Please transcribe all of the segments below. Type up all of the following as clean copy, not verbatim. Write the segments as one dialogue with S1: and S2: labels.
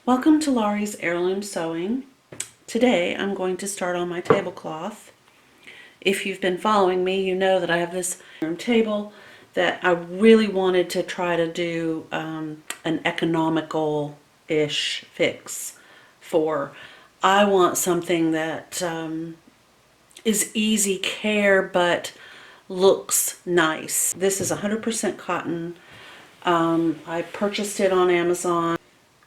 S1: Welcome to Laurie's Heirloom Sewing. Today I'm going to start on my tablecloth. If you've been following me, you know that I have this room table that I really wanted to try to do an economical-ish fix for. I want something that is easy care but looks nice. This is 100% cotton. I purchased it on Amazon.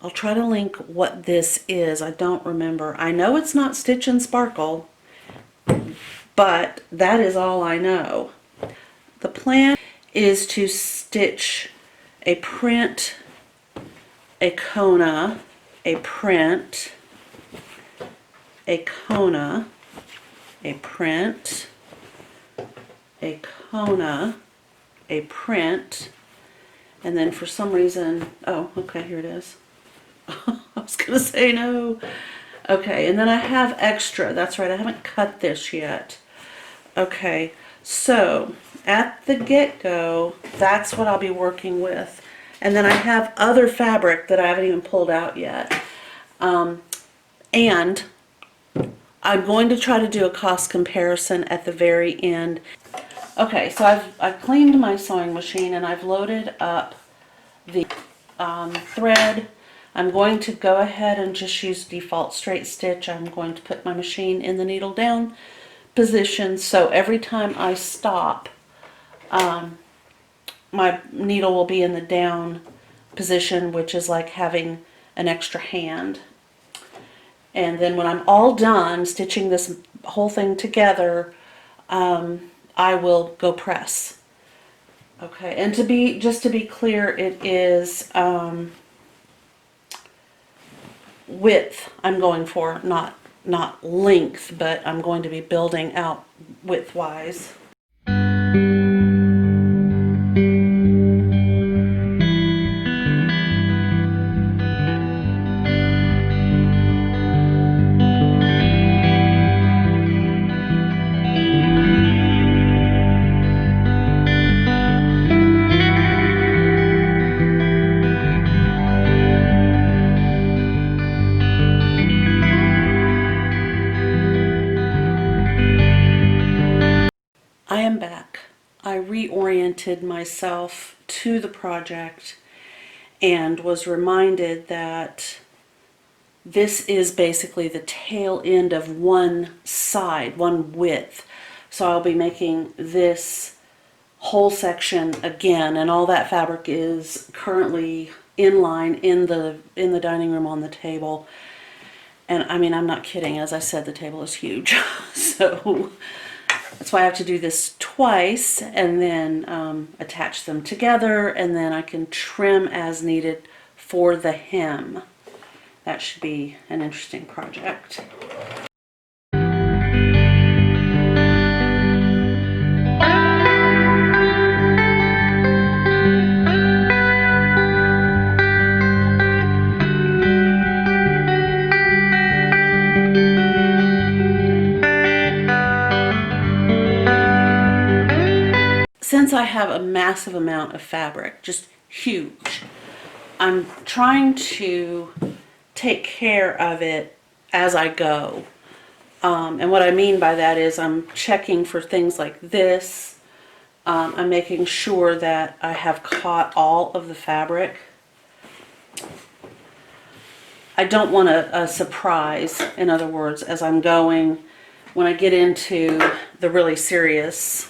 S1: I'll try to link what this is. I don't remember. I know it's not Stitch and Sparkle, but that is all I know. The plan is to stitch a print, a Kona, a print, a Kona, a print, a Kona, a print, and then for some reason, oh, okay, here it is. I was going to say no. Okay, and then I have extra. That's right, I haven't cut this yet. Okay, so at the get-go, that's what I'll be working with. And then I have other fabric that I haven't even pulled out yet. And I'm going to try to do a cost comparison at the very end. Okay, so I've cleaned my sewing machine and I've loaded up the thread. I'm going to go ahead and just use default straight stitch. I'm going to put my machine in the needle down position, so every time I stop, my needle will be in the down position, which is like having an extra hand. And then when I'm all done stitching this whole thing together, I will go press. Okay, and just to be clear, it is width I'm going for, not length, but I'm going to be building out width-wise. I am back. I reoriented myself to the project and was reminded that this is basically the tail end of one side, one width. So I'll be making this whole section again, and all that fabric is currently in line in the dining room on the table. And I mean, I'm not kidding. As I said, the table is huge. So that's why I have to do this twice and then attach them together, and then I can trim as needed for the hem. That should be an interesting project. Since I have a massive amount of fabric, just huge, I'm trying to take care of it as I go. And what I mean by that is I'm checking for things like this. I'm making sure that I have caught all of the fabric. I don't want a surprise, in other words, as I'm going. When I get into the really serious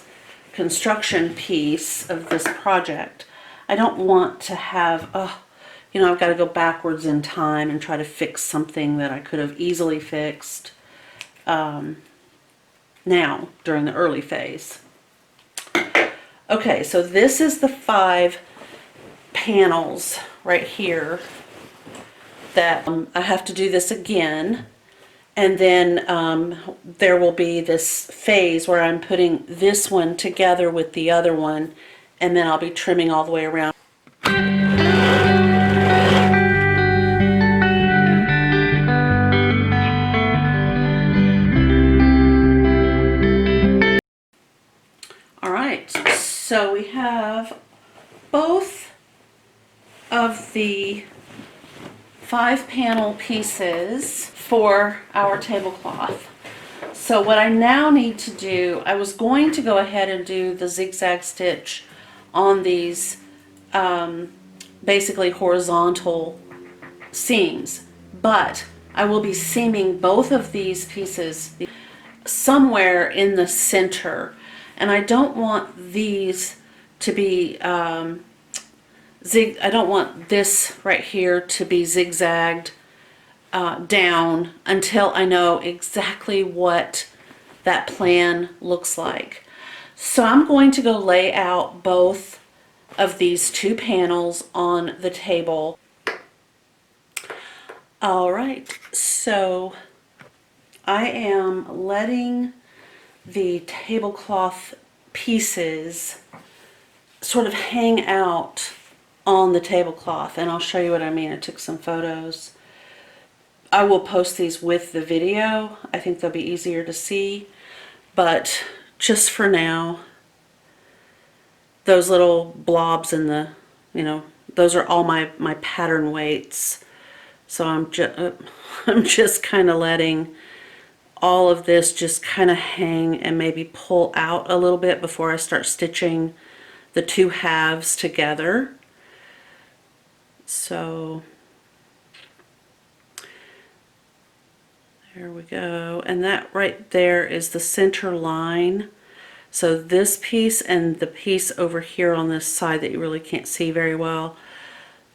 S1: construction piece of this project, I don't want to have, you know, I've got to go backwards in time and try to fix something that I could have easily fixed now during the early phase. Okay, so this is the 5 panels right here that I have to do this again. And then there will be this phase where I'm putting this one together with the other one, and then I'll be trimming all the way around. All right, so we have both of the 5 panel pieces for our tablecloth. So what I now need to do, I was going to go ahead and do the zigzag stitch on these basically horizontal seams, but I will be seaming both of these pieces somewhere in the center, and I don't want these to be I don't want this right here to be zigzagged down until I know exactly what that plan looks like. So I'm going to go lay out both of these 2 panels on the table. All right, so I am letting the tablecloth pieces sort of hang out on the tablecloth, and I'll show you what I mean. I took some photos. I will post these with the video. I think they'll be easier to see, but just for now, those little blobs in the, those are all my pattern weights. So I'm just kind of letting all of this just kind of hang and maybe pull out a little bit before I start stitching the 2 halves together. So there we go. And that right there is the center line. So this piece and the piece over here on this side that you really can't see very well,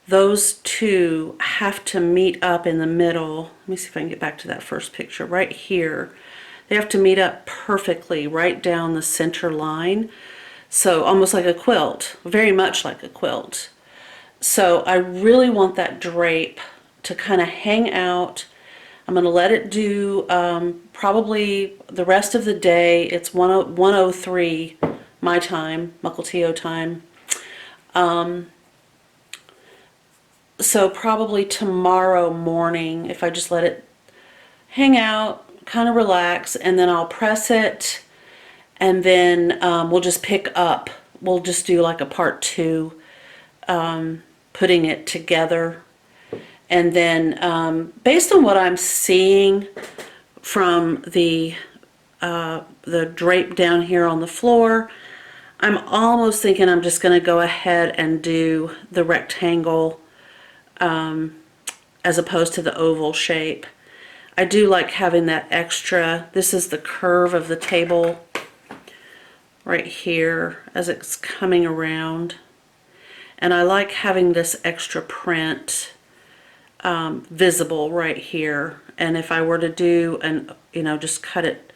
S1: those 2 have to meet up in the middle. Let me see if I can get back to that first picture right here. They have to meet up perfectly right down the center line. So almost like a quilt, very much like a quilt. So I really want that drape to kind of hang out. I'm going to let it do probably the rest of the day. It's 1:03 my time, Mukilteo time. So probably tomorrow morning, if I just let it hang out, kind of relax, and then I'll press it, and then we'll just pick up. We'll just do like a part 2, putting it together. And then based on what I'm seeing from the drape down here on the floor, I'm almost thinking I'm just going to go ahead and do the rectangle as opposed to the oval shape. I do like having that extra. This is the curve of the table right here as it's coming around, and I like having this extra print visible right here. And if I were to do just cut it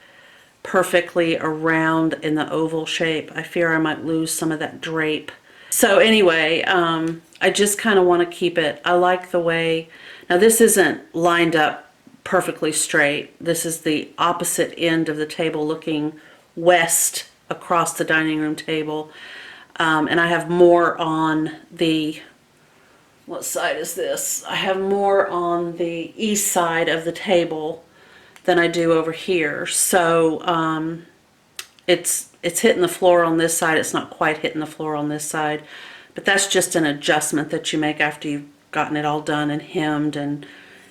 S1: perfectly around in the oval shape, I fear I might lose some of that drape. So anyway, I just kind of want to keep it. I like the way, now this isn't lined up perfectly straight. This is the opposite end of the table looking west across the dining room table. And I have more on the, what side is this? I have more on the east side of the table than I do over here. So it's hitting the floor on this side. It's not quite hitting the floor on this side, but that's just an adjustment that you make after you've gotten it all done and hemmed, and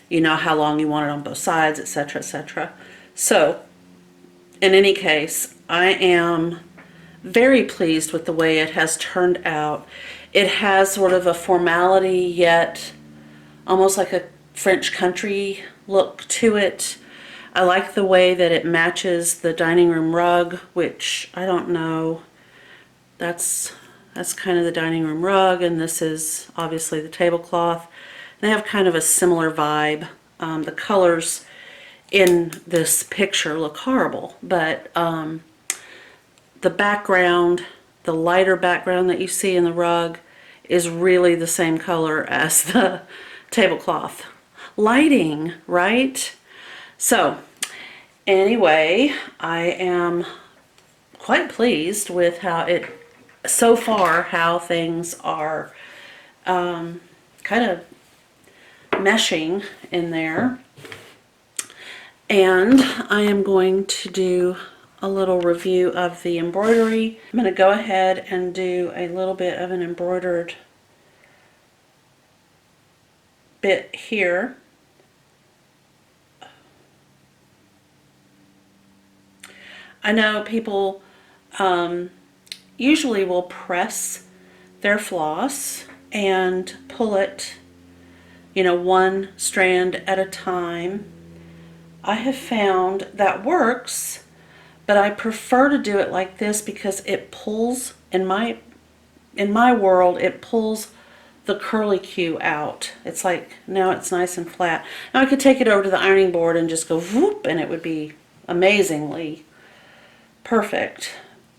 S1: you know how long you want it on both sides, etc., etc. So in any case, I am very pleased with the way it has turned out. It has sort of a formality, yet almost like a French country look to it. I like the way that it matches the dining room rug, which I don't know. That's kind of the dining room rug, and this is obviously the tablecloth. They have kind of a similar vibe. The colors in this picture look horrible, but the background, the lighter background that you see in the rug, is really the same color as the tablecloth. Lighting, right? So anyway, I am quite pleased with how it, so far, how things are kind of meshing in there. And I am going to do a little review of the embroidery. I'm going to go ahead and do a little bit of an embroidered bit here. I know people usually will press their floss and pull it, you know, one strand at a time. I have found that works, but I prefer to do it like this because it pulls, in my world, it pulls the curly Q out. It's like, now it's nice and flat. Now I could take it over to the ironing board and just go whoop, and it would be amazingly perfect.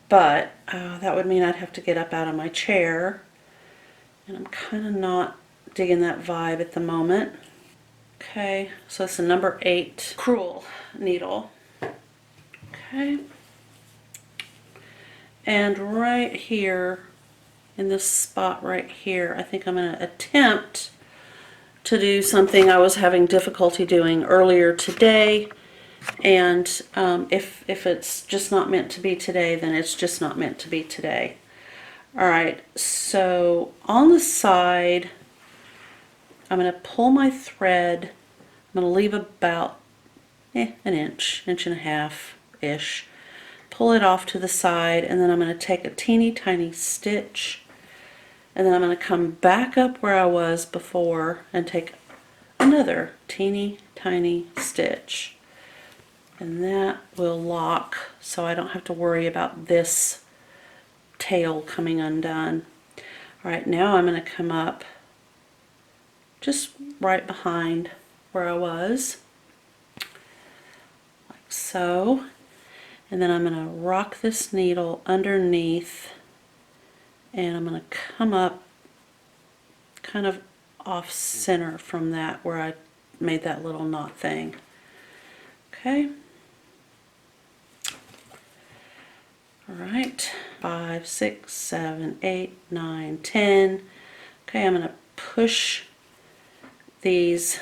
S1: But that would mean I'd have to get up out of my chair, and I'm kind of not digging that vibe at the moment. Okay, so it's a number 8 crewel needle. Okay, and right here in this spot right here, I think I'm going to attempt to do something I was having difficulty doing earlier today. And if it's just not meant to be today, then it's just not meant to be today. All right, so on the side, I'm going to pull my thread. I'm going to leave about an inch and a half-ish. Pull it off to the side, and then I'm going to take a teeny tiny stitch, and then I'm going to come back up where I was before and take another teeny tiny stitch. And that will lock, so I don't have to worry about this tail coming undone. All right, now I'm going to come up just right behind where I was, like so. And then I'm going to rock this needle underneath, and I'm going to come up kind of off center from that where I made that little knot thing. Okay. All right, 5, 6, 7, 8, 9, 10. Okay, I'm going to push these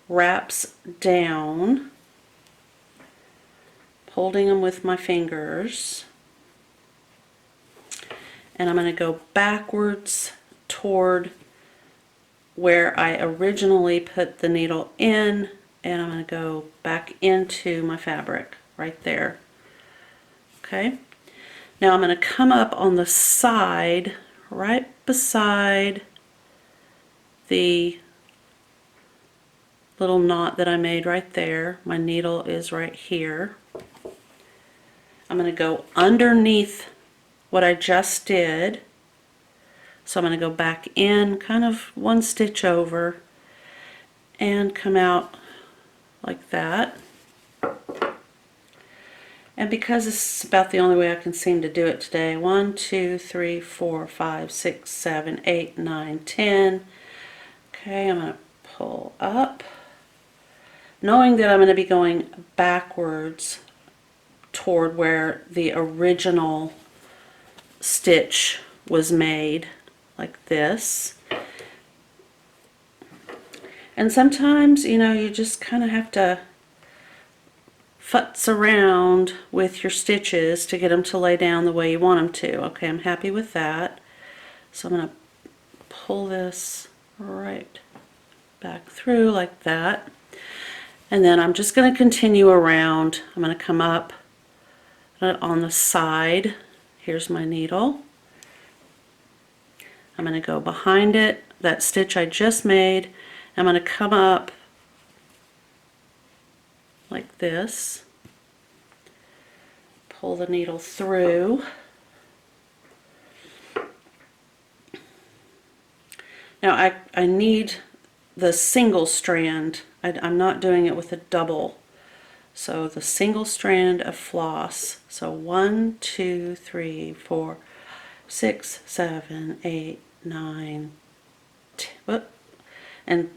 S1: wraps down, holding them with my fingers, and I'm going to go backwards toward where I originally put the needle in, and I'm going to go back into my fabric right there. Okay. Now I'm going to come up on the side, right beside the little knot that I made right there. My needle is right here. I'm going to go underneath what I just did. So I'm going to go back in, kind of one stitch over, and come out like that. And because this is about the only way I can seem to do it today, 1, 2, 3, 4, 5, 6, 7, 8, 9, 10. Okay, I'm going to pull up, knowing that I'm going to be going backwards toward where the original stitch was made, like this. And sometimes, you know, you just kind of have to futz around with your stitches to get them to lay down the way you want them to. Okay, I'm happy with that. So I'm going to pull this right back through like that. And then I'm just going to continue around. I'm going to come up on the side. Here's my needle. I'm going to go behind it, that stitch I just made. I'm going to come up like this, pull the needle through. Now I need the single strand. I'm not doing it with a double. So the single strand of floss. So 1, 2, 3, 4, 6, 7, 8, 9, 10. Whoop. And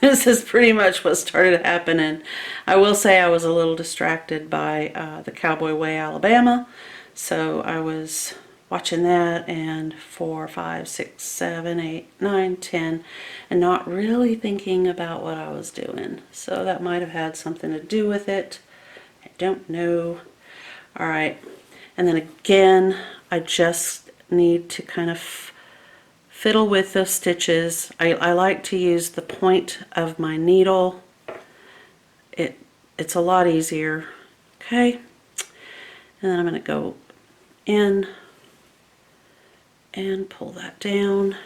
S1: this is pretty much what started happening. I will say I was a little distracted by the Cowboy Way, Alabama. So I was watching that, and 4, 5, 6, 7, 8, 9, 10, and not really thinking about what I was doing. So that might have had something to do with it. I don't know. All right. And then again, I just need to kind of fiddle with the stitches. I like to use the point of my needle. It's a lot easier. Okay, and then I'm going to go in and pull that down,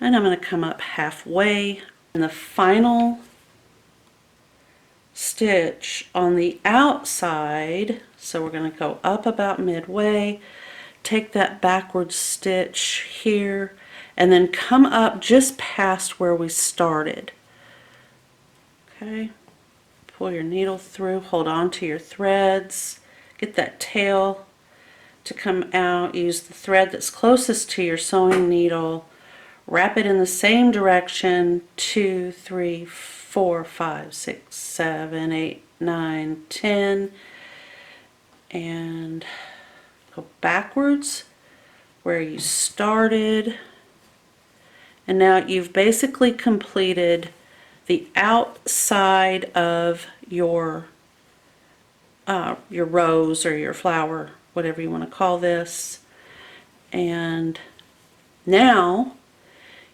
S1: and I'm going to come up halfway. And the final stitch on the outside, so we're going to go up about midway, take that backward stitch here, and then come up just past where we started. Okay, pull your needle through, hold on to your threads, get that tail to come out, use the thread that's closest to your sewing needle, wrap it in the same direction, 2, 3, 4, 5, 6, 7, 8, 9, 10, and go backwards where you started. And now you've basically completed the outside of your rose or your flower, whatever you want to call this. And now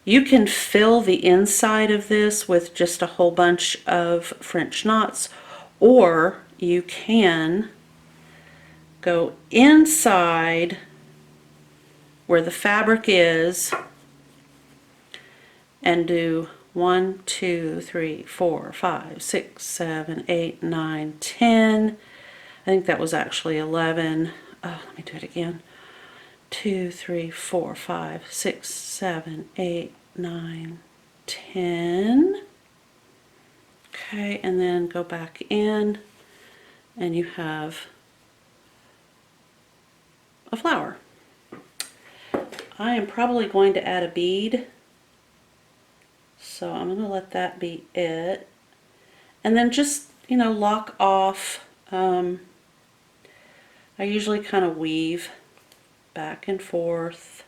S1: you can fill the inside of this with just a whole bunch of French knots, or you can go inside where the fabric is and do 1, 2, 3, 4, 5, 6, 7, 8, 9, 10. I think that was actually 11. Oh, let me do it again. 2, 3, 4, 5, 6, 7, 8, 9, 10. Okay, and then go back in and you have a flower. I am probably going to add a bead, so I'm going to let that be it. And then just, you know, lock off. I usually kind of weave back and forth,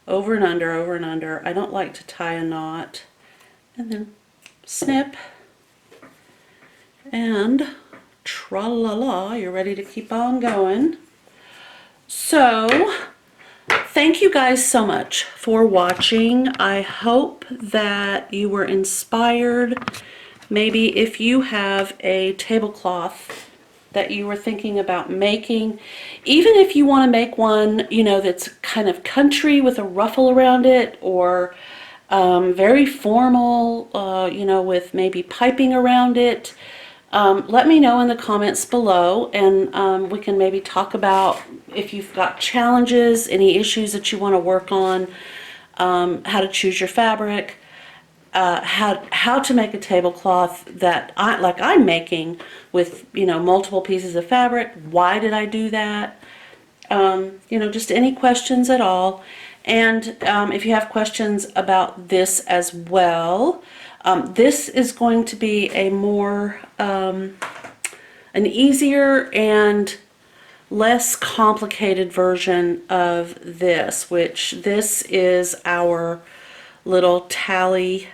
S1: over and under, over and under. I don't like to tie a knot. And then snip, and tra-la-la, you're ready to keep on going. So, thank you guys so much for watching. I hope that you were inspired. Maybe if you have a tablecloth that you were thinking about making, even if you want to make one, you know, that's kind of country with a ruffle around it, or very formal, you know, with maybe piping around it, let me know in the comments below, and we can maybe talk about if you've got challenges, any issues that you want to work on, how to choose your fabric, how to make a tablecloth that like I'm making with, you know, multiple pieces of fabric. Why did I do that? You know, just any questions at all. And if you have questions about this as well, this is going to be a more an easier and less complicated version of this, which this is our little tally.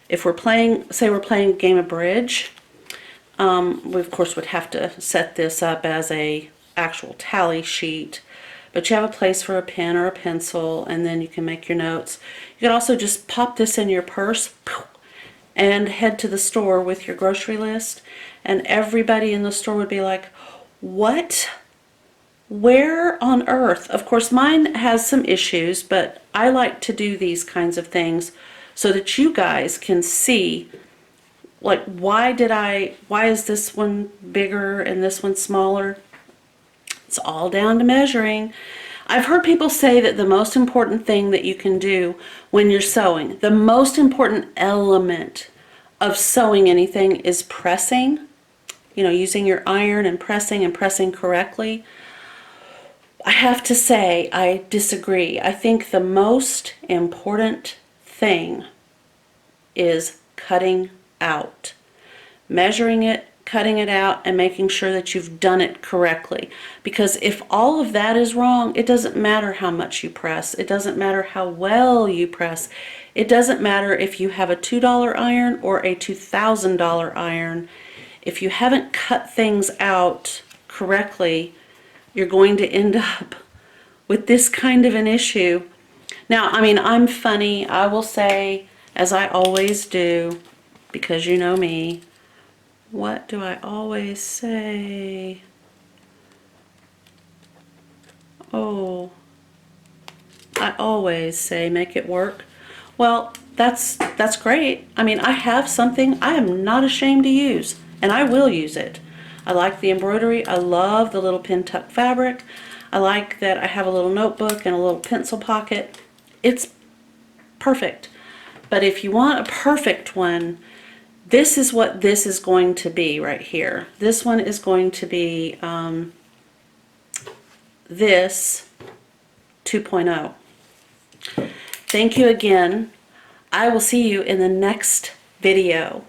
S1: If we're playing, say we're playing a game of bridge, we of course would have to set this up as a actual tally sheet, but you have a place for a pen or a pencil, and then you can make your notes. You can also just pop this in your purse and head to the store with your grocery list, and everybody in the store would be like, what? Where on earth? Of course mine has some issues, but I like to do these kinds of things so that you guys can see, like, why is this one bigger and this one smaller? It's all down to measuring. I've heard people say that the most important thing that you can do when you're sewing, the most important element of sewing anything is pressing, you know, using your iron and pressing correctly. I have to say, I disagree. I think the most important thing is cutting out, measuring it, cutting it out, and making sure that you've done it correctly. Because if all of that is wrong, it doesn't matter how much you press. It doesn't matter how well you press. It doesn't matter if you have a $2 iron or a $2,000 iron. If you haven't cut things out correctly, you're going to end up with this kind of an issue. Now, I mean, I'm funny. I will say, as I always do, because you know me, what do I always say? Oh, I always say make it work. Well, that's great. I mean, I have something I am not ashamed to use, and I will use it. I like the embroidery. I love the little pin tuck fabric. I like that I have a little notebook and a little pencil pocket. It's perfect. But if you want a perfect one, this is what this is going to be right here. This one is going to be this 2.0. Thank you again. I will see you in the next video.